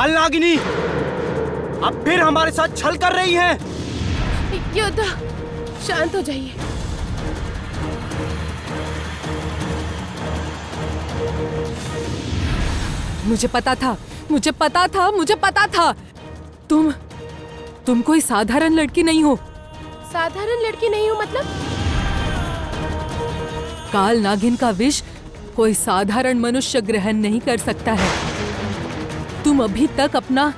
कालनागिनी, अब फिर हमारे साथ छल कर रही हैं। योद्धा, शांत हो जाइए। मुझे पता था तुम कोई साधारण लड़की नहीं हो। साधारण लड़की नहीं हूँ मतलब? काल नागिन का विष कोई साधारण मनुष्य ग्रहण नहीं कर सकता है। तुम अभी तक अपना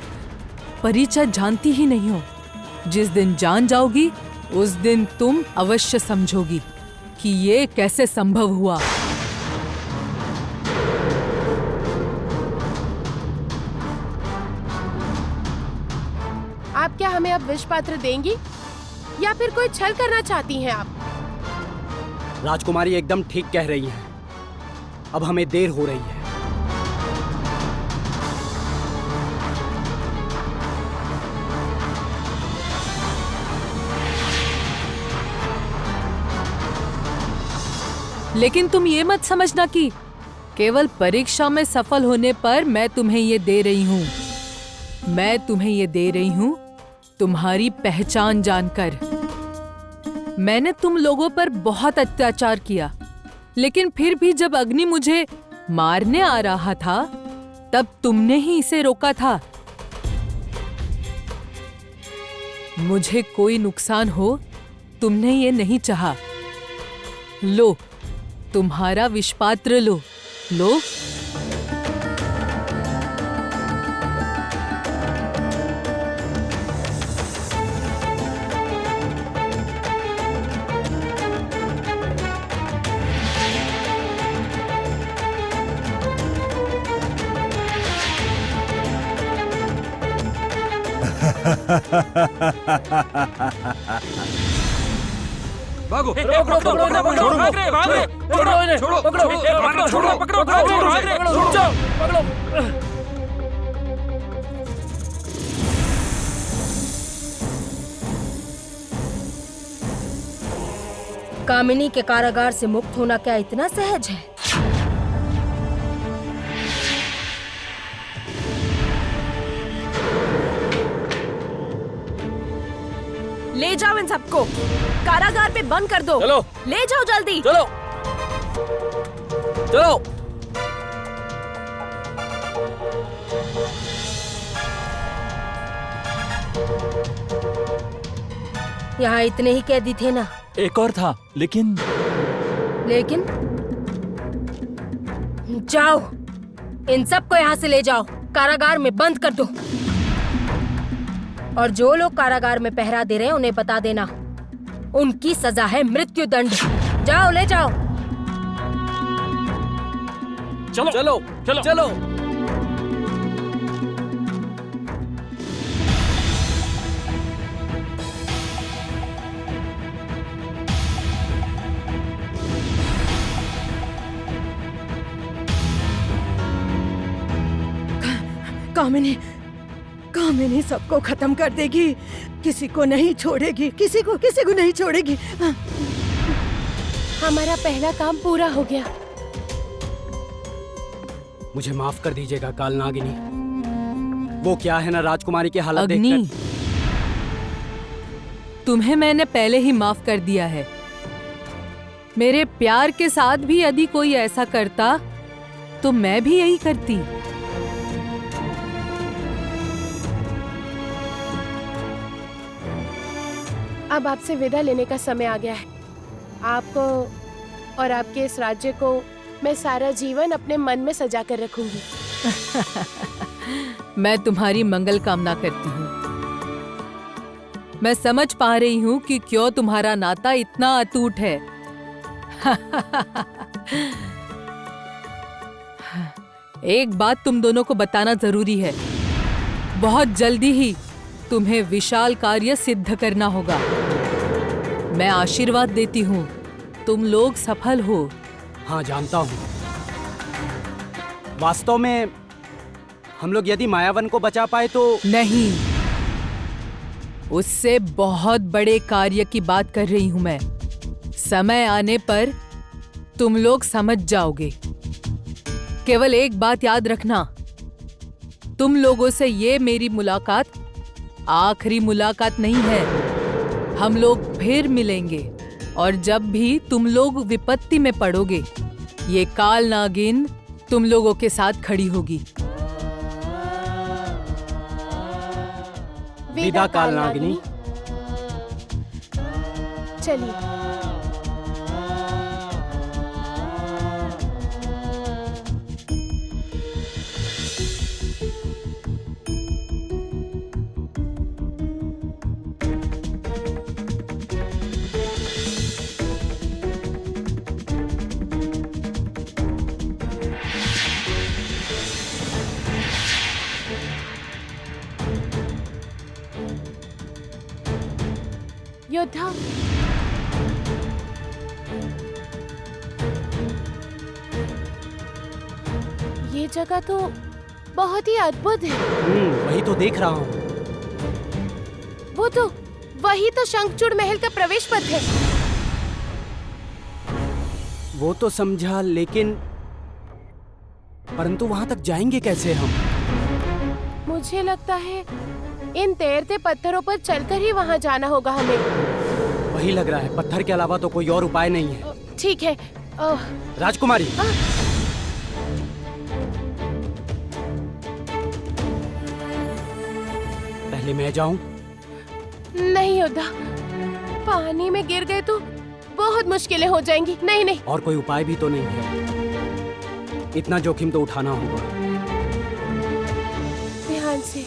परिचय जानती ही नहीं हो। जिस दिन जान जाओगी उस दिन तुम अवश्य समझोगी कि ये कैसे संभव हुआ। आप क्या हमें अब विष पात्र देंगी या फिर कोई छल करना चाहती हैं आप? राजकुमारी एकदम ठीक कह रही हैं। अब हमें देर हो रही है। लेकिन तुम ये मत समझना कि केवल परीक्षा में सफल होने पर मैं तुम्हें ये दे रही हूँ। मैं तुम्हें ये दे रही हूँ तुम्हारी पहचान जानकर। मैंने तुम लोगों पर बहुत अत्याचार किया, लेकिन फिर भी जब अग्नि मुझे मारने आ रहा था तब तुमने ही इसे रोका था। मुझे कोई नुकसान हो तुमने ये नहीं चाहा। लो, तुम्हारा विषपात्र लो। लो। भागो, पकड़ो, पकड़ो, भाग रहे, पकड़ो इन्हें, पकड़ो, पकड़ो, जाओ, पकड़ो। कामिनी के कारागार से मुक्त होना क्या इतना सहज है? ले जाओ इन सबको, कारागार में बंद कर दो। चलो, ले जाओ जल्दी। चलो, चलो। यहाँ इतने ही कैदी थे ना? एक और था, लेकिन जाओ, इन सबको यहाँ से ले जाओ, कारागार में बंद कर दो। और जो लोग कारागार में पहरा दे रहे हैं उन्हें बता देना, उनकी सजा है मृत्यु दंड। जाओ, ले जाओ। चलो, चलो, चलो, चलो। कामिनी सबको खत्म कर देगी, किसी को नहीं छोड़ेगी, किसी को नहीं छोड़ेगी। हमारा पहला काम पूरा हो गया। मुझे माफ कर दीजिएगा कालनागिनी। वो क्या है ना, राजकुमारी की हालत अग्नि, देखकर। तुम्हें मैंने पहले ही माफ कर दिया है। मेरे प्यार के साथ भी यदि कोई ऐसा करता तो मैं भी यही करती। अब आपसे विदा लेने का समय आ गया है। आपको और आपके इस राज्य को मैं सारा जीवन अपने मन में सजा कर रखूंगी। मैं तुम्हारी मंगल कामना करती हूँ। मैं समझ पा रही हूँ कि क्यों तुम्हारा नाता इतना अटूट है। एक बात तुम दोनों को बताना जरूरी है। बहुत जल्दी ही तुम्हें विशाल कार्य सिद्ध करना होगा। मैं आशीर्वाद देती हूँ, तुम लोग सफल हो। हाँ, जानता हूँ। वास्तव में हम लोग यदि मायावन को बचा पाए तो नहीं, उससे बहुत बड़े कार्य की बात कर रही हूं मैं। समय आने पर तुम लोग समझ जाओगे। केवल एक बात याद रखना, तुम लोगों से ये मेरी मुलाकात आखिरी मुलाकात नहीं है। हम लोग फिर मिलेंगे और जब भी तुम लोग विपत्ति में पड़ोगे, ये काल नागिन तुम लोगों के साथ खड़ी होगी। विदा काल नागिनी। चलिए। योद्धा, ये जगह तो बहुत ही अद्भुत है। वही तो देख रहा हूँ। वही तो शंखचूड़ महल का प्रवेश पथ है। वो तो समझा, लेकिन परंतु वहां तक जाएंगे कैसे हम? मुझे लगता है इन तैरते पत्थरों पर चलकर ही वहां जाना होगा हमें। वही लग रहा है, पत्थर के अलावा तो कोई और उपाय नहीं है। ठीक है। राजकुमारी, पहले मैं जाऊं? नहीं योद्धा, पानी में गिर गए तो बहुत मुश्किलें हो जाएंगी। नहीं नहीं। और कोई उपाय भी तो नहीं है, इतना जोखिम तो उठाना होगा। ध्यान से।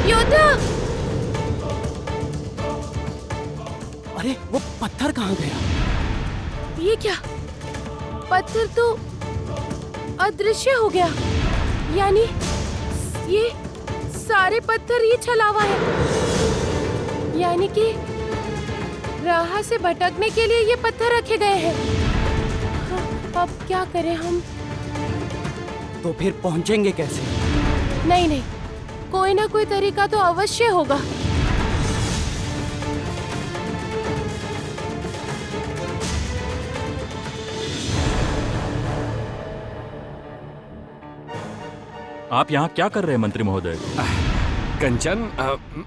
योद्धा! अरे वो पत्थर कहाँ गया? ये क्या? पत्थर तो अदृश्य हो गया। यानी ये सारे पत्थर ही छलावा है। यानी कि राह से भटकने के लिए ये पत्थर रखे गए हैं। अब क्या करें हम? तो फिर पहुंचेंगे कैसे? नहीं नहीं, कोई ना कोई तरीका तो अवश्य होगा। आप यहाँ क्या कर रहे हैं मंत्री महोदय? कंचन,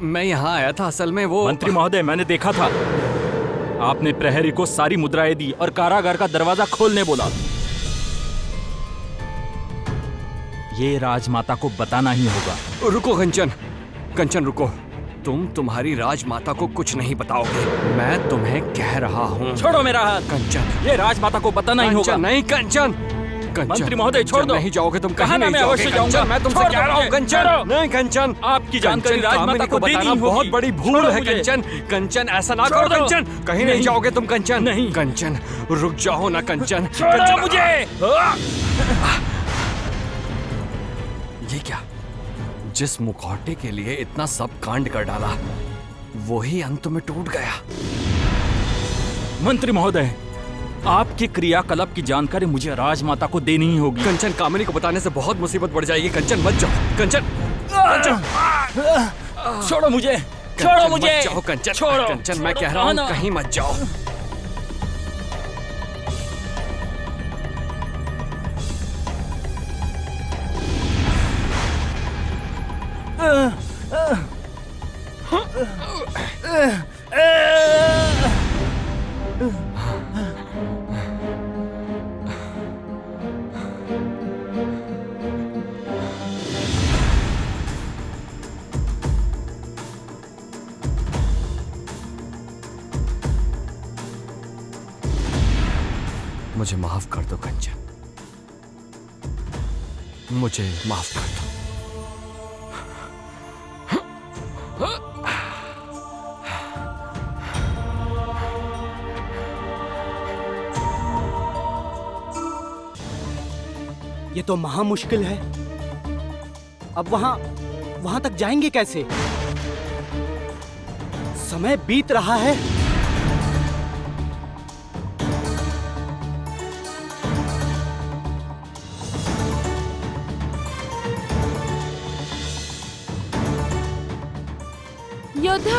मैं यहाँ आया था असल में वो। मंत्री महोदय, मैंने देखा था आपने प्रहरी को सारी मुद्राएं दी और कारागार का दरवाजा खोलने बोला। ये राजमाता को बताना ही होगा। रुको कंचन, कंचन रुको। तुम्हारी राजमाता को कुछ नहीं बताओगे, मैं तुम्हें कह रहा हूँ। छोड़ो मेरा हाथ कंचन, ये राजमाता को बताना ही होगा। नहीं कंचन, मंत्री महोदय छोड़ दो। नहीं जाओगे तुम, कहाँ ना मैं अवश्य जाऊंगा। मैं तुमसे कह रहा हूँ कंचन। नहीं कंचन, आपकी जानकारी राजमाता को बताना बहुत बड़ी भूल है कंचन। कंचन ऐसा ना करो कंचन, कहीं नहीं जाओगे तुम कंचन। नहीं कंचन, रुक जाओ ना कंचन। छोड़ो मुझे। ये क्या? जिस मुखौटे के लिए इतना सब कांड कर डाला, वही अंत में टूट गया। मंत्री महोदय, आपके क्रियाकलाप की जानकारी मुझे राजमाता को देनी ही होगी। कंचन, कामिनी को बताने से बहुत मुसीबत बढ़ जाएगी। कंचन मत जाओ। कंचन, कंचन छोड़ो मुझे, छोड़ो मुझे। मत जाओ कंचन। छोड़ो, कंचन मैं कह रहा हूँ कहीं मत जाओ। मुझे माफ कर दो कंचन, मुझे माफ कर दो। ये तो महा मुश्किल है। अब वहां तक जाएंगे कैसे? समय बीत रहा है। योद्धा,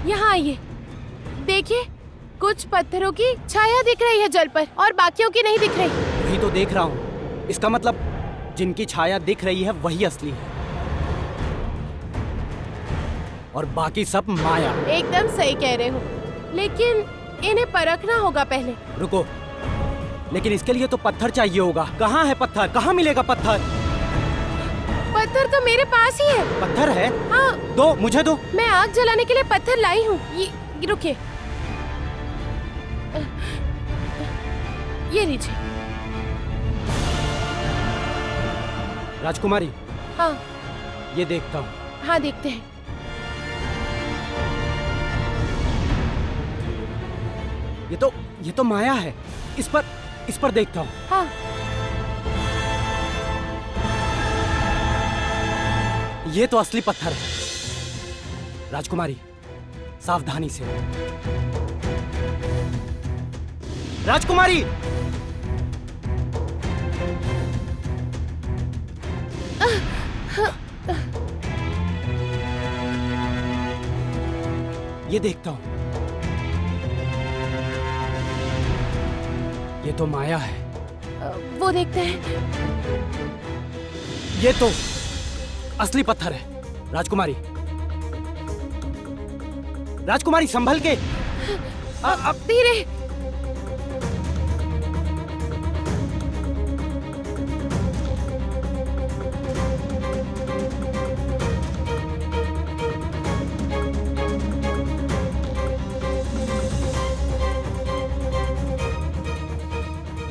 यहाँ आइए। देखिए, कुछ पत्थरों की छाया दिख रही है जल पर और बाकियों की नहीं दिख रही। वही तो देख रहा हूँ। इसका मतलब जिनकी छाया दिख रही है वही असली है और बाकी सब माया। एकदम सही कह रहे हो, लेकिन इन्हें परखना होगा पहले। रुको, लेकिन इसके लिए तो पत्थर चाहिए होगा। कहाँ है पत्थर? कहाँ मिलेगा पत्थर? पत्थर तो मेरे पास ही है। पत्थर है? हाँ, दो, मुझे दो। मैं आग जलाने के लिए पत्थर लाई हूँ। ये रुकिए, ये लीजिए। राजकुमारी, हाँ ये देखता हूँ। हाँ, देखते हैं। ये तो माया है। इस पर देखता हूँ। हाँ, ये तो असली पत्थर है। राजकुमारी, सावधानी से। राजकुमारी, ये देखता हूँ। ये तो माया है। वो देखते हैं। ये तो असली पत्थर है। राजकुमारी, राजकुमारी संभल के। अब धीरे।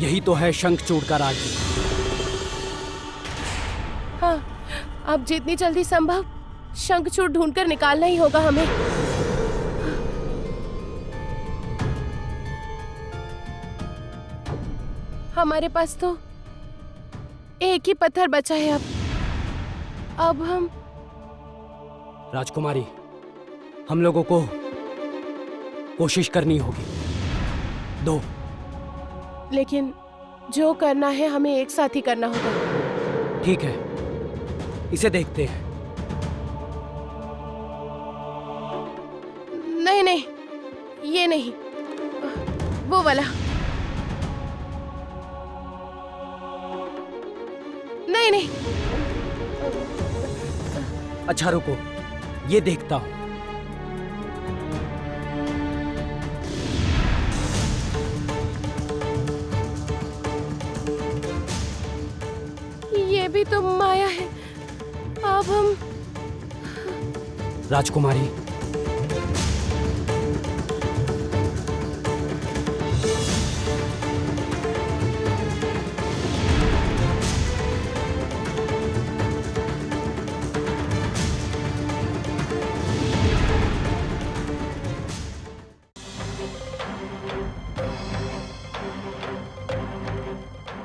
यही तो है शंखचूड़ का राज। हाँ, अब जितनी जल्दी संभव शंखचूड़ ढूंढकर निकालना ही होगा हमें। हमारे पास तो एक ही पत्थर बचा है। अब हम। राजकुमारी, हम लोगों को कोशिश करनी होगी। दो। लेकिन जो करना है हमें एक साथ ही करना होगा। ठीक है, इसे देखते हैं। नहीं नहीं, ये नहीं, वो वाला। नहीं नहीं। अच्छा रुको, ये देखता हूं। ये भी तो माया है। अब हम। राजकुमारी,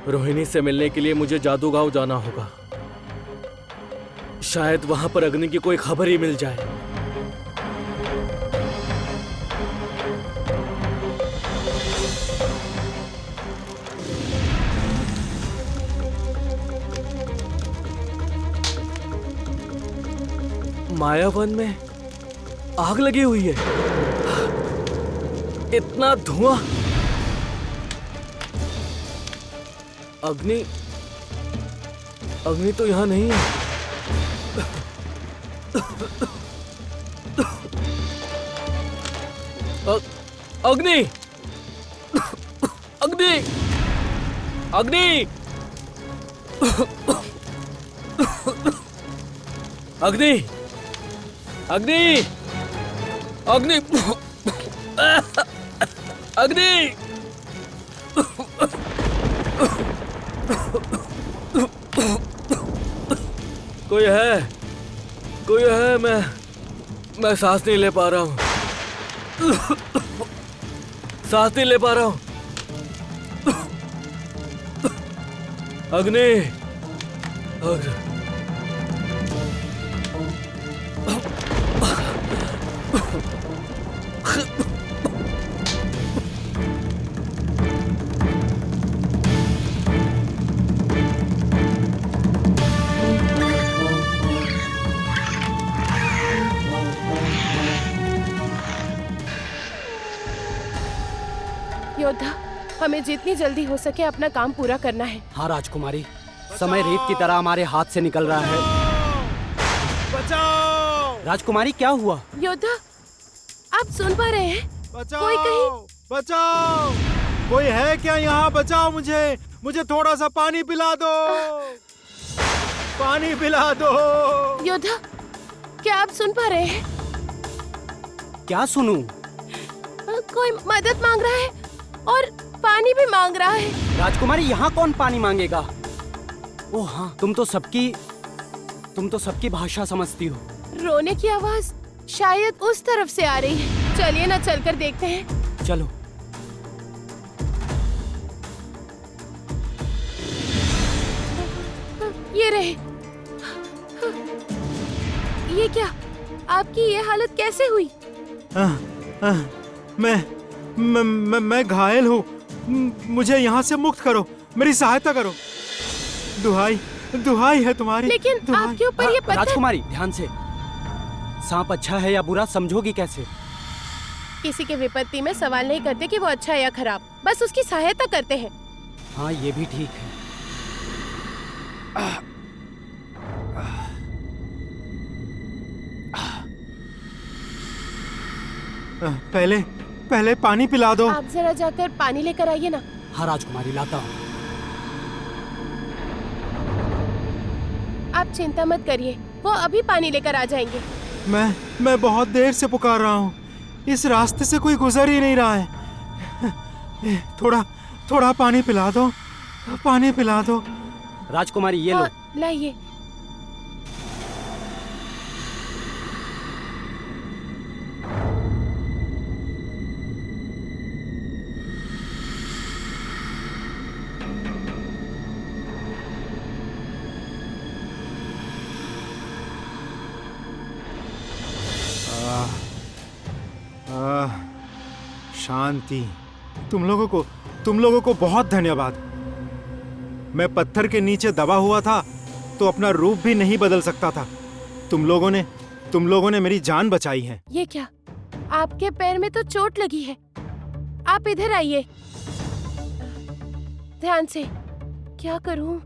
रोहिणी से मिलने के लिए मुझे जादूगांव जाना होगा। शायद वहां पर अग्नि की कोई खबर ही मिल जाए। मायावन में आग लगी हुई है। इतना धुआं। अग्नि तो यहां नहीं है। अग्नि अग्नि अग्नि अग्नि अग्नि अग्नि अग्नि कोई है। मैं सांस नहीं ले पा रहा हूँ। सांस नहीं ले पा रहा हूँ। अग्नि हमें जितनी जल्दी हो सके अपना काम पूरा करना है। हाँ राजकुमारी, समय रेत की तरह हमारे हाथ से निकल रहा है। बचाओ! राजकुमारी क्या हुआ? योद्धा, आप सुन पा रहे हैं? बचाओ! कोई कहीं? बचाओ! कोई है क्या यहाँ? बचाओ मुझे! मुझे थोड़ा सा पानी पिला दो! पानी पिला दो! योद्धा, क्या आप सुन पा रहे हैं? क्या सुनूं? कोई मदद मांग रहा है और पानी भी मांग रहा है। राजकुमारी, यहाँ कौन पानी मांगेगा? ओह हाँ, तुम तो सबकी भाषा समझती हो। रोने की आवाज शायद उस तरफ से आ रही है। चलिए ना, चलकर देखते हैं। चलो। ये रहे। ये क्या? आपकी ये हालत कैसे हुई? मैं घायल हूँ। मुझे यहाँ से मुक्त करो, मेरी सहायता करो। दुहाई है तुम्हारी। लेकिन आपके ऊपर ये पत्थर। राजकुमारी, ध्यान से। सांप अच्छा है या बुरा समझोगी कैसे? किसी के विपत्ति में सवाल नहीं करते कि वो अच्छा है या खराब, बस उसकी सहायता करते हैं। हाँ, ये भी ठीक है। पहले पानी पिला दो। आप जरा जाकर पानी लेकर आइए ना। हाँ राजकुमारी, लाता हूँ। आप चिंता मत करिए, वो अभी पानी लेकर आ जाएंगे। मैं बहुत देर से पुकार रहा हूँ। इस रास्ते से कोई गुजर ही नहीं रहा है। थोड़ा पानी पिला दो। पानी पिला दो। राजकुमारी, ये लो। लाइए। शांति। तुम लोगों को बहुत धन्यवाद। मैं पत्थर के नीचे दबा हुआ था तो अपना रूप भी नहीं बदल सकता था। तुम लोगों ने मेरी जान बचाई है। ये क्या? आपके पैर में तो चोट लगी है। आप इधर आइए। ध्यान से। क्या करूं?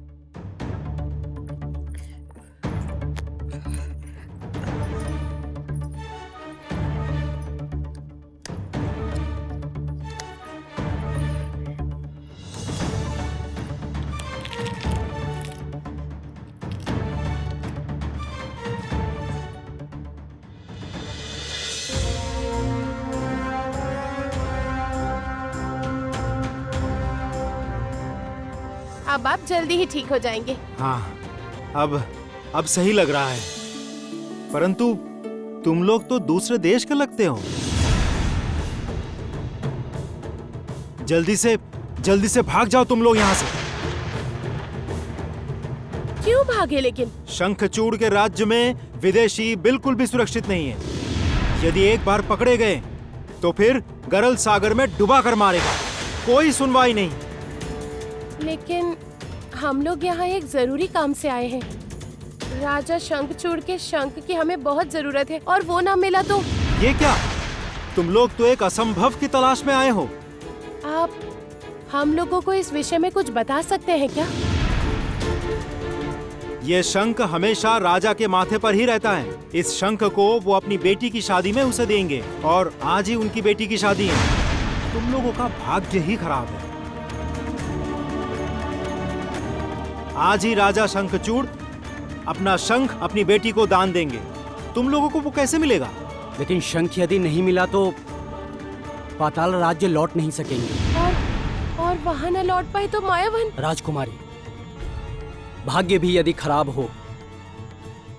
अब आप जल्दी ही ठीक हो जाएंगे। हाँ, अब सही लग रहा है। परंतु तुम लोग तो दूसरे देश के लगते हो। जल्दी से भाग जाओ तुम लोग यहाँ से। क्यों भागे लेकिन? शंखचूड़ के राज्य में विदेशी बिल्कुल भी सुरक्षित नहीं है। यदि एक बार पकड़े गए तो फिर गरल सागर में डुबा कर मारेगा। कोई सुनवाई नहीं। लेकिन हम लोग यहाँ एक जरूरी काम से आए हैं। राजा शंखचूड़ के शंख की हमें बहुत जरूरत है और वो ना मिला तो। ये क्या? तुम लोग तो एक असंभव की तलाश में आए हो। आप हम लोगों को इस विषय में कुछ बता सकते हैं क्या? ये शंख हमेशा राजा के माथे पर ही रहता है। इस शंख को वो अपनी बेटी की शादी में उसे देंगे और आज ही उनकी बेटी की शादी है। तुम लोगों का भाग्य ही खराब है। आज ही राजा शंखचूड़ अपना शंख अपनी बेटी को दान देंगे। तुम लोगों को वो कैसे मिलेगा? लेकिन शंख यदि नहीं मिला तो पाताल राज्य लौट नहीं सकेंगे। और वहाँ न लौट पाए तो मायावन। राजकुमारी, भाग्य भी यदि खराब हो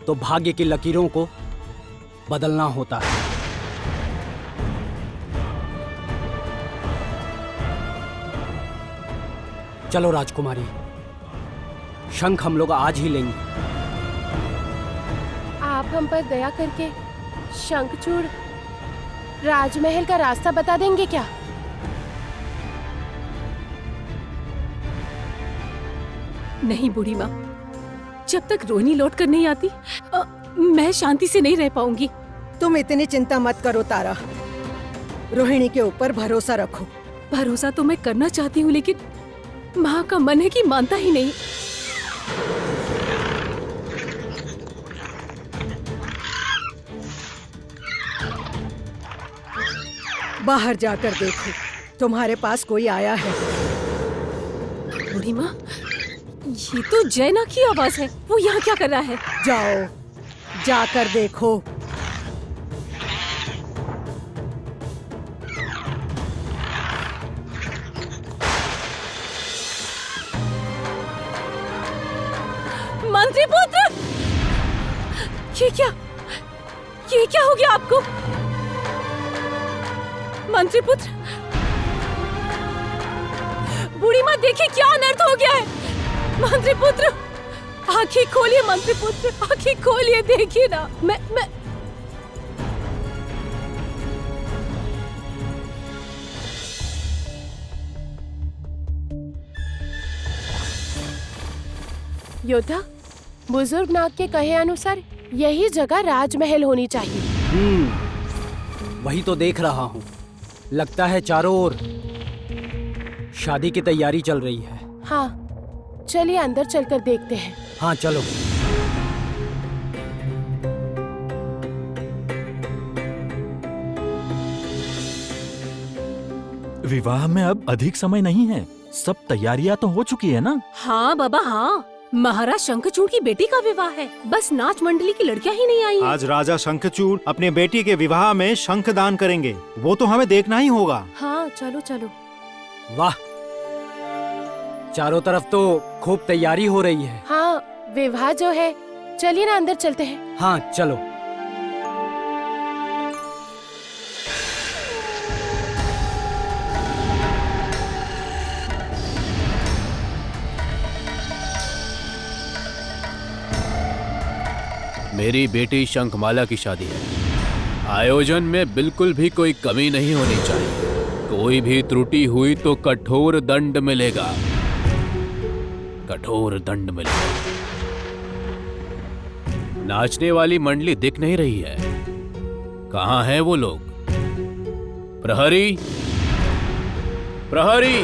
तो भाग्य की लकीरों को बदलना होता है। चलो राजकुमारी, शंख हम लोग आज ही लेंगे। आप हम पर दया करके शंखचूड़ राजमहल का रास्ता बता देंगे क्या? नहीं बूढ़ी माँ, जब तक रोहिणी लौट कर नहीं आती मैं शांति से नहीं रह पाऊंगी। तुम इतनी चिंता मत करो तारा। रोहिणी के ऊपर भरोसा रखो। भरोसा तो मैं करना चाहती हूँ, लेकिन माँ का मन है कि मानता ही नहीं। बाहर जाकर देखो, तुम्हारे पास कोई आया है। बूढ़ी माँ, ये तो जैना की आवाज है। वो यहाँ क्या कर रहा है? जाओ, जाकर देखो। मंत्री पुत्र, ये क्या हो गया आपको? मंत्री पुत्र, बूढ़ी माँ देखिए क्या अनर्थ हो गया है। मंत्री पुत्र, आंखें खोलिए मंत्री पुत्र, आंखें खोलिए, देखिए ना। मैं योद्धा, बुजुर्ग नाग के कहे अनुसार यही जगह राजमहल होनी चाहिए। वही तो देख रहा हूँ। लगता है चारों ओर शादी की तैयारी चल रही है। हाँ, चलिए अंदर चलकर देखते हैं। हाँ चलो। विवाह में अब अधिक समय नहीं है, सब तैयारियां तो हो चुकी है ना? हाँ बाबा हाँ, महाराज शंखचूड़ की बेटी का विवाह है, बस नाच मंडली की लड़कियां ही नहीं आई हैं। आज राजा शंखचूड़ अपने बेटी के विवाह में शंख दान करेंगे, वो तो हमें देखना ही होगा। हाँ चलो चलो। वाह, चारों तरफ तो खूब तैयारी हो रही है। हाँ, विवाह जो है, चलिए ना अंदर चलते हैं। हाँ चलो। मेरी बेटी शंखमाला की शादी है। आयोजन में बिल्कुल भी कोई कमी नहीं होनी चाहिए। कोई भी त्रुटि हुई तो कठोर दंड मिलेगा, कठोर दंड मिलेगा। नाचने वाली मंडली दिख नहीं रही है, कहाँ हैं वो लोग? प्रहरी, प्रहरी!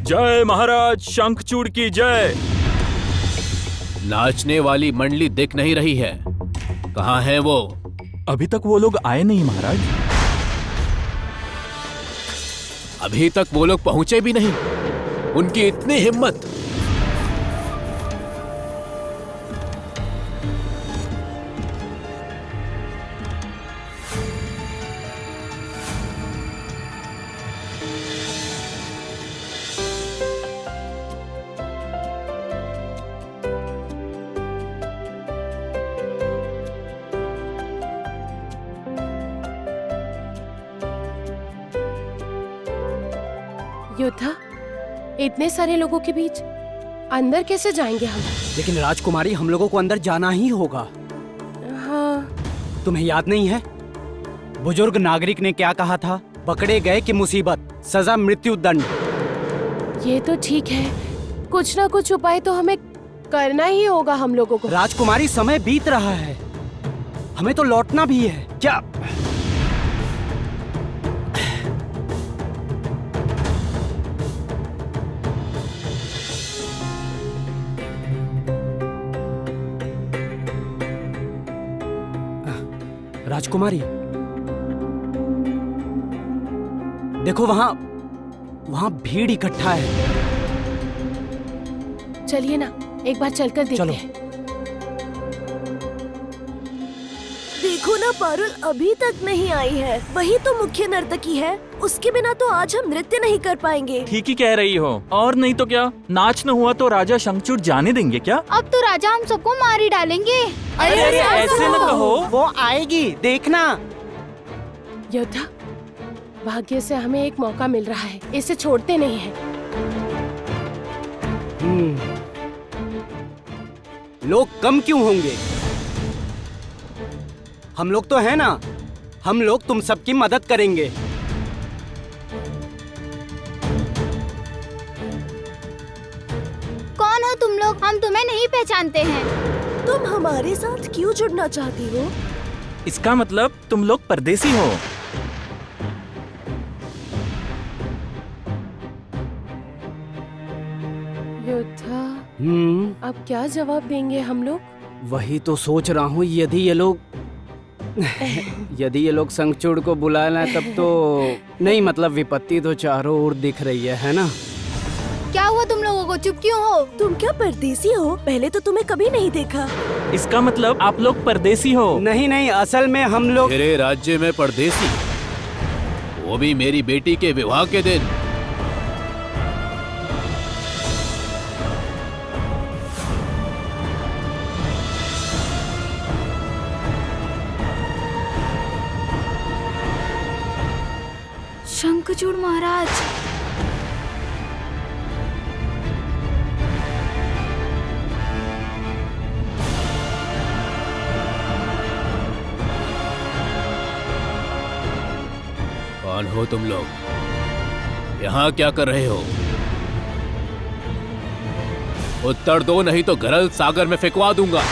जय महाराज शंखचूड़ की जय। नाचने वाली मंडली दिख नहीं रही है, कहाँ है वो? अभी तक वो लोग आए नहीं महाराज। अभी तक वो लोग पहुंचे भी नहीं, उनकी इतनी हिम्मत। योद्धा, इतने सारे लोगों के बीच अंदर कैसे जाएंगे हम? लेकिन राजकुमारी, हम लोगों को अंदर जाना ही होगा। हाँ। तुम्हें याद नहीं है बुजुर्ग नागरिक ने क्या कहा था? पकड़े गए कि मुसीबत, सजा मृत्यु दंड। ये तो ठीक है, कुछ ना कुछ उपाय तो हमें करना ही होगा हम लोगों को। राजकुमारी, समय बीत रहा है, हमें तो लौटना भी है। क्या राजकुमारी, देखो वहां भीड़ इकट्ठा है। चलिए ना, एक बार चलकर देखते चलो। हैं। देखो ना, पारुल अभी तक नहीं आई है। वही तो मुख्य नर्तकी है, उसके बिना तो आज हम नृत्य नहीं कर पाएंगे। ठीक ही कह रही हो। और नहीं तो क्या, नाच न हुआ तो राजा शंखचूड़ जाने देंगे क्या? अब तो राजा हम सबको मार ही डालेंगे। अरे ऐसे मत कहो। वो आएगी, देखना। योद्धा, भाग्य से हमें एक मौका मिल रहा है, इसे छोड़ते नहीं हैं। लोग कम क्यों होंगे? हम लोग तो हैं ना, हम लोग तुम सबकी मदद करेंगे। कौन हो तुम लोग? हम तुम्हें नहीं पहचानते हैं। तुम हमारे साथ क्यों जुड़ना चाहती हो? इसका मतलब तुम लोग परदेसी हो। योद्धा, अब क्या जवाब देंगे हम लोग? वही तो सोच रहा हूँ, यदि ये लोग संगचूड़ को बुला लें तब तो नहीं, मतलब विपत्ति तो चारों ओर दिख रही है ना। क्या हुआ तुम लोगों को, चुप क्यों हो? तुम क्या परदेसी हो? पहले तो तुम्हें कभी नहीं देखा। इसका मतलब आप लोग परदेसी हो? नहीं नहीं, असल में हम लोग मेरे राज्य में परदेसी, वो भी मेरी बेटी के विवाह के दिन। शंखचूड़ महाराज, कौन हो तुम लोग? यहाँ क्या कर रहे हो? उत्तर दो, नहीं तो गरल सागर में फेंकवा दूंगा।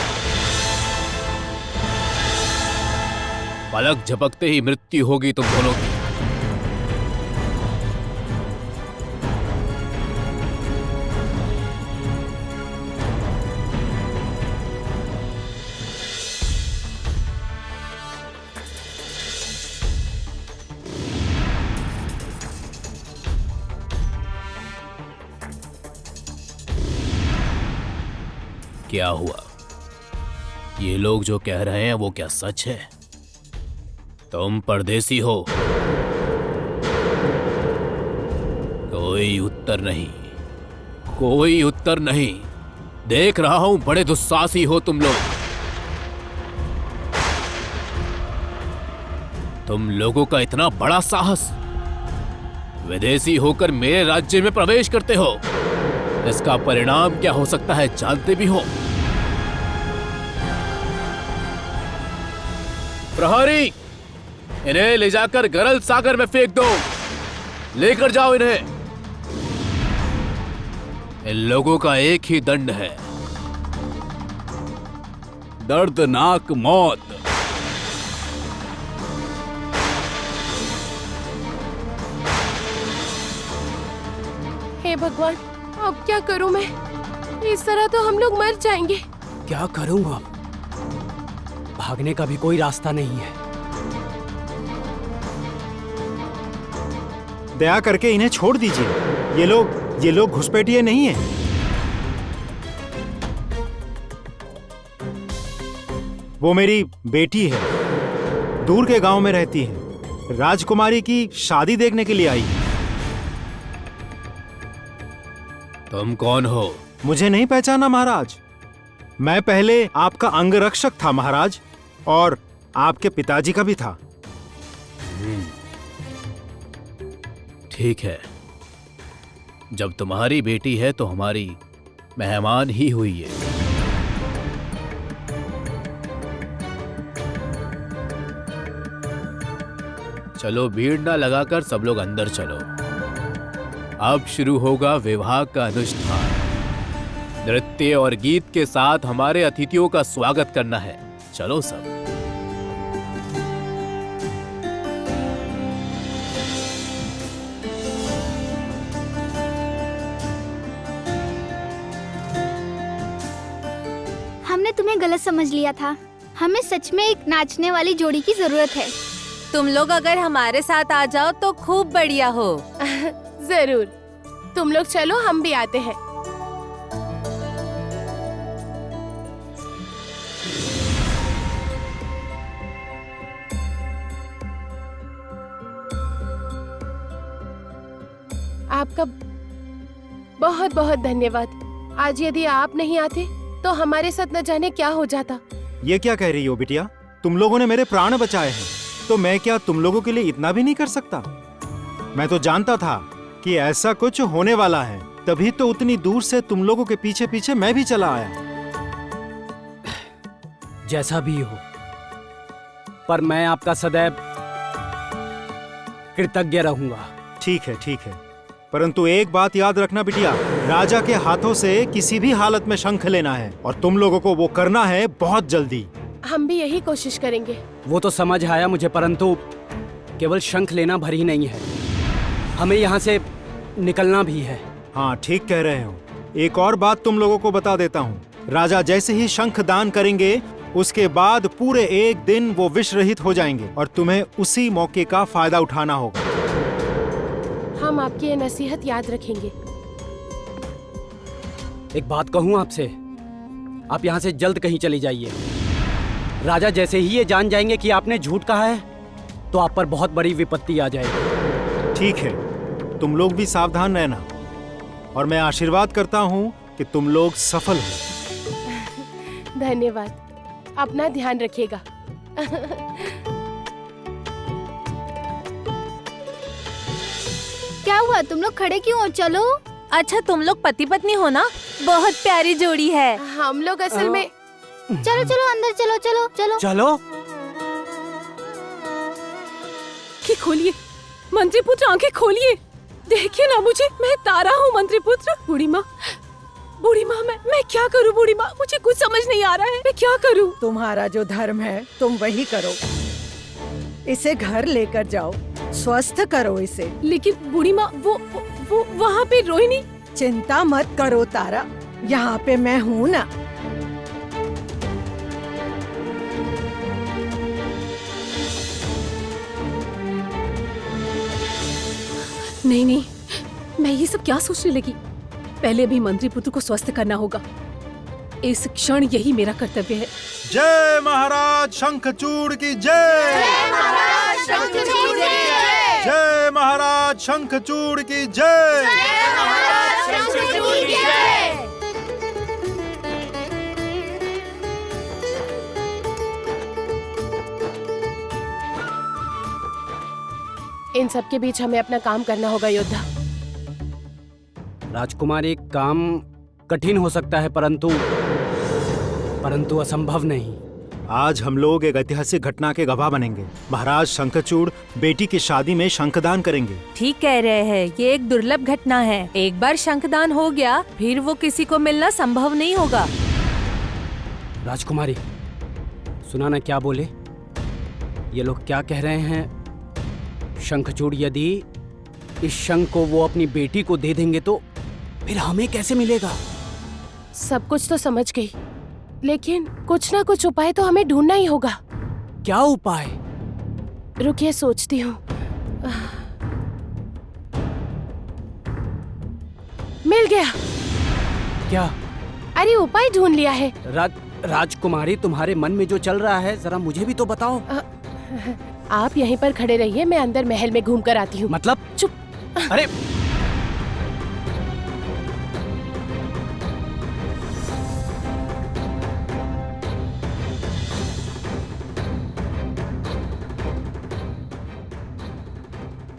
पलक झपकते ही मृत्यु होगी तुम दोनों की। क्या हुआ? ये लोग जो कह रहे हैं वो क्या सच है? तुम परदेसी हो? कोई उत्तर नहीं, कोई उत्तर नहीं। देख रहा हूं बड़े दुस्साहसी हो तुम लोग। तुम लोगों का इतना बड़ा साहस, विदेशी होकर मेरे राज्य में प्रवेश करते हो। इसका परिणाम क्या हो सकता है जानते भी हो? प्रहरी, इन्हें ले जाकर गरल सागर में फेंक दो। लेकर जाओ इन्हें। इन लोगों का एक ही दंड है, दर्दनाक मौत। हे भगवान, अब क्या करूं मैं? इस तरह तो हम लोग मर जाएंगे। क्या करूंगा? भागने का भी कोई रास्ता नहीं है। दया करके इन्हें छोड़ दीजिए। ये लोग घुसपैठिए नहीं है। वो मेरी बेटी है, दूर के गांव में रहती है। राजकुमारी की शादी देखने के लिए आई है। तुम कौन हो? मुझे नहीं पहचाना महाराज? मैं पहले आपका अंगरक्षक था महाराज, और आपके पिताजी का भी था। ठीक है, जब तुम्हारी बेटी है तो हमारी मेहमान ही हुई है। चलो भीड़ ना लगाकर सब लोग अंदर चलो। अब शुरू होगा विवाह का अनुष्ठान। नृत्य और गीत के साथ हमारे अतिथियों का स्वागत करना है। चलो सब। हमने तुम्हें गलत समझ लिया था। हमें सच में एक नाचने वाली जोड़ी की जरूरत है। तुम लोग अगर हमारे साथ आ जाओ तो खूब बढ़िया हो। जरूर, तुम लोग चलो, हम भी आते हैं। आपका बहुत बहुत धन्यवाद। आज यदि आप नहीं आते तो हमारे साथ न जाने क्या हो जाता। ये क्या कह रही हो बिटिया? तुम लोगों ने मेरे प्राण बचाए हैं, तो मैं क्या तुम लोगों के लिए इतना भी नहीं कर सकता? मैं तो जानता था कि ऐसा कुछ होने वाला है, तभी तो उतनी दूर से तुम लोगों के पीछे पीछे मैं भी चला आया। जैसा भी हो, पर मैं आपका सदैव कृतज्ञ रहूंगा। ठीक है, परंतु एक बात याद रखना बिटिया, राजा के हाथों से किसी भी हालत में शंख लेना है, और तुम लोगों को वो करना है बहुत जल्दी। हम भी यही कोशिश करेंगे। वो तो समझ आया मुझे, परंतु केवल शंख लेना भर ही नहीं है, हमें यहाँ से निकलना भी है। हाँ, ठीक कह रहे हो। एक और बात तुम लोगों को बता देता हूँ, राजा जैसे ही शंख दान करेंगे उसके बाद पूरे 1 दिन वो विष रहित हो जाएंगे और तुम्हें उसी मौके का फायदा उठाना होगा। हम आपकी ये नसीहत याद रखेंगे। एक बात कहूँ आपसे, आप यहाँ से जल्द कहीं चली जाइए। राजा जैसे ही ये जान जाएंगे कि आपने झूठ कहा है तो आप पर बहुत बड़ी विपत्ति आ जाएगी। ठीक है, तुम लोग भी सावधान रहना और मैं आशीर्वाद करता हूँ कि तुम लोग सफल हो। धन्यवाद, अपना ध्यान रखिएगा। क्या हुआ, तुम लोग खड़े क्यों हो? चलो। अच्छा, तुम लोग पति पत्नी हो ना? बहुत प्यारी जोड़ी है। हम लोग असल में चलो चलो अंदर चलो चलो चलो चलो। आंखें खोलिए मंत्री पुत्र, आंखें खोलिए, देखिए ना मुझे, मैं तारा हूँ मंत्री पुत्र। बूढ़ी माँ मैं क्या करूँ? बूढ़ी माँ, मुझे कुछ समझ नहीं आ रहा है, मैं क्या करूँ? तुम्हारा जो धर्म है तुम वही करो, इसे घर लेकर जाओ, स्वस्थ करो इसे। लेकिन बूढ़ी माँ, वो वहाँ पे रोहिणी। चिंता मत करो तारा, यहाँ पे मैं हूँ ना। नहीं, मैं ये सब क्या सोचने लगी? पहले भी मंत्री पुत्र को स्वस्थ करना होगा, इस क्षण यही मेरा कर्तव्य है। जय महाराज शंखचूड़ की जय। जय महाराज शंखचूड़ की जय। जय महाराज शंखचूड़ की जय। जय महाराज शंखचूड़ की जय। इन सब के बीच हमें अपना काम करना होगा योद्धा। राजकुमारी, काम कठिन हो सकता है परंतु असंभव नहीं। आज हम लोग एक ऐतिहासिक घटना के गवाह बनेंगे। महाराज शंखचूड़ बेटी की शादी में शंखदान करेंगे। ठीक कह रहे हैं, ये एक दुर्लभ घटना है। एक बार शंखदान हो गया फिर वो किसी को मिलना संभव नहीं होगा। राजकुमारी, सुना ना क्या बोले? ये लोग क्या कह रहे हैं? शंखचूड़ यदि इस शंख को वो अपनी बेटी को दे देंगे तो फिर हमें कैसे मिलेगा? सब कुछ तो समझ गई, लेकिन कुछ ना कुछ उपाय तो हमें ढूंढना ही होगा। क्या उपाय? रुकिए, सोचती हूँ। मिल गया। क्या? अरे उपाय ढूंढ लिया है। राजकुमारी, तुम्हारे मन में जो चल रहा है जरा मुझे भी तो बताओ। आप यहीं पर खड़े रहिए, मैं अंदर महल में घूम कर आती हूँ। मतलब? चुप। अरे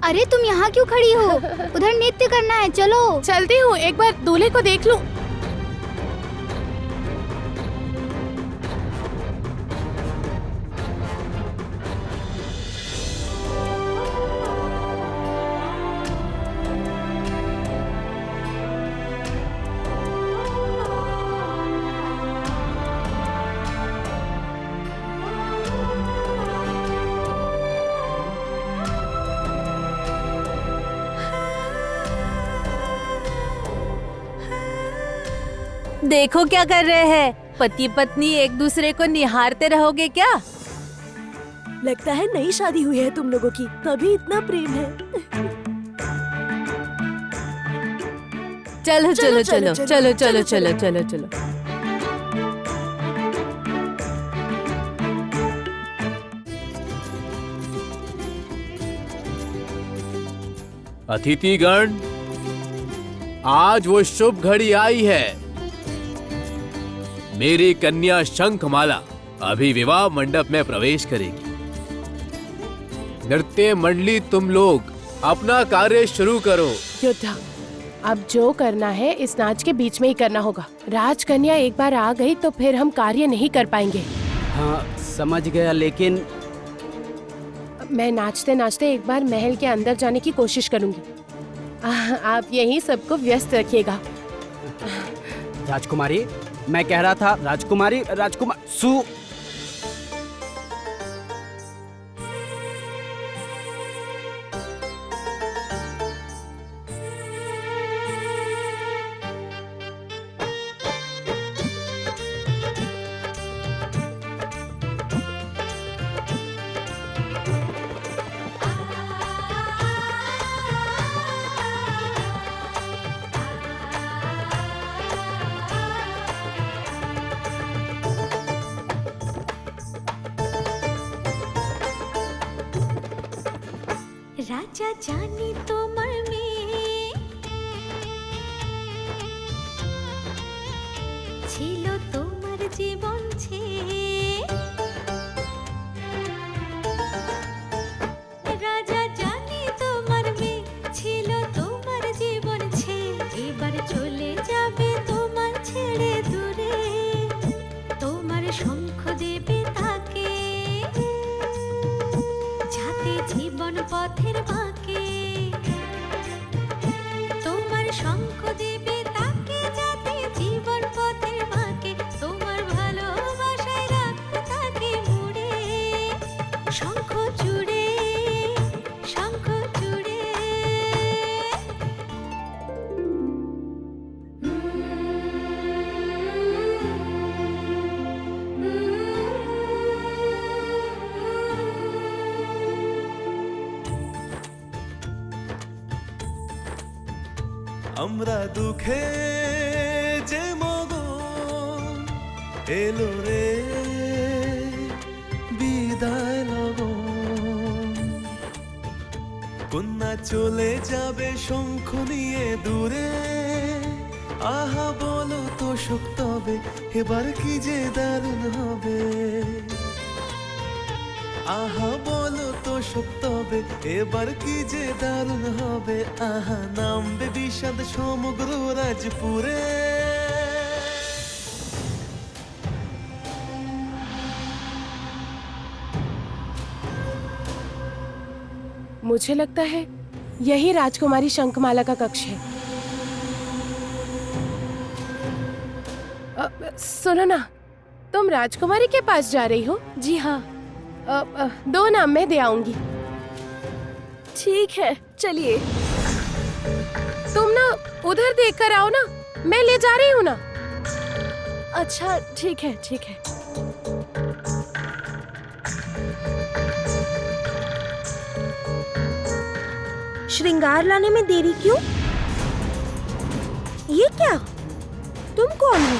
अरे तुम यहाँ क्यों खड़ी हो? उधर नृत्य करना है, चलो। चलती हूँ, एक बार दूल्हे को देख लूं। देखो क्या कर रहे हैं, पति पत्नी एक दूसरे को निहारते रहोगे क्या? लगता है नई शादी हुई है तुम लोगों की, तभी इतना प्रेम है। चलो चलो चलो चलो चलो चलो चलो चलो। अतिथिगण, आज वो शुभ घड़ी आई है। मेरी कन्या शंखमाला अभी विवाह मंडप में प्रवेश करेगी। नृत्य मंडली, तुम लोग अपना कार्य शुरू करो। योद्धा, अब जो करना है इस नाच के बीच में ही करना होगा। राजकन्या एक बार आ गई तो फिर हम कार्य नहीं कर पाएंगे। हाँ, समझ गया, लेकिन मैं नाचते नाचते एक बार महल के अंदर जाने की कोशिश करूंगी। आप यही सबको व्यस्त रखिएगा। রাজা জানি তোমার মেয়ে ছিল তোমার জীবন রাজা জানি তোমার মেয়ে ছিল তোমার জীবন এবার চলে যাবে তোমার ছেড়ে দূরে তোমার শঙ্খ দেবে তাকে যাতে জীবন পথের বাঁকে তোমার শঙ্খ দেবে তাকে যাতে জীবন পথের বাঁকে তোমার ভালোবাসায় রাখতে তাকে মুড়ে শঙ্খ চূড়ে শঙ্খ চূড়ে আমরা দুঃখে যে মগন এলো রে বিদায় লগন কন্যা চলে যাবে শঙ্খ নিয়ে দূরে আহা বলো তো সুখ তবে এবার কি যে দারুণ হবে আহা বলো তো সুখ তবে এবার কি যে দারুণ হবে আহা নামবে বিষাদ সমগ্র রাজপুরে मुझे लगता है यही राजकुमारी शंखमाला का कक्ष है। सुनो ना, तुम राजकुमारी के पास जा रही हो? जी हाँ। 2 नाम मैं दे आऊंगी। ठीक है, चलिए। तुम ना उधर देख कर आओ ना, मैं ले जा रही हूँ ना। अच्छा ठीक है, ठीक है। श्रृंगार लाने में देरी क्यों? ये क्या? तुम कौन हो?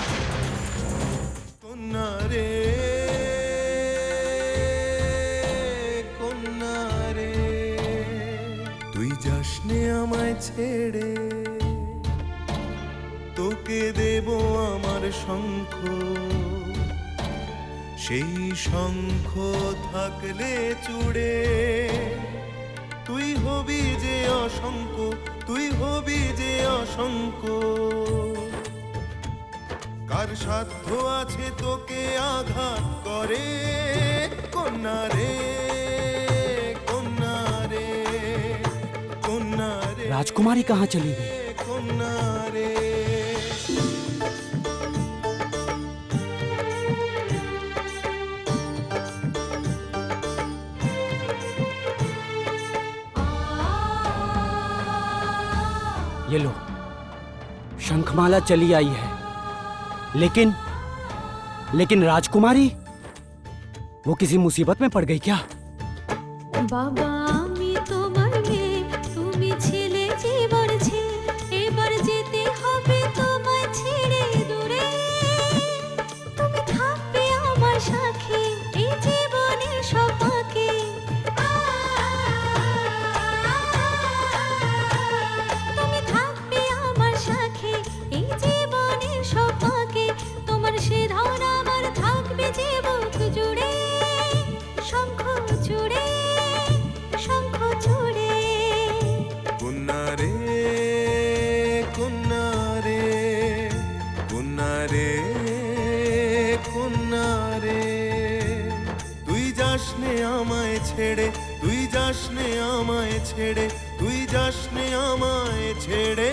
তুই যাসনে আমায় ছেড়ে তোকে দেব আমার শঙ্খ সেই শঙ্খ থাকলে চূড়ে তুই হবি যে অসংখ্য তুই হবি যে অসংখ্য কার সাধ্য আছে তোকে আঘাত করে কন্যা রে কন্যা রে কন্যা রে राजकुमारी कहाँ चली गई? कन्या रे ये लो, शंखमाला चली आई है, लेकिन राजकुमारी वो किसी मुसीबत में पड़ गई क्या? বাবা আমি তোমার মেয়ে তুমি ছিলে জীবন এবার যেতে হবে তোমায় ছেড়ে দূরে তুমি থাকবে আমার সাথে এই জীবনের সপাকে তুমি থাকবে আমার সাথে এই জীবনের সপাকে তোমার সিঁধন আমার থাকবে জীবন জুড়ে শঙ্খ চূড়ে শঙ্খ চূড়ে কন্যা রে কন্যা রে কন্যা রে কন্যা রে তুই যাসনে আমায় ছেড়ে তুই যাসনে আমায় ছেড়ে তুই যাসনে আমায় ছেড়ে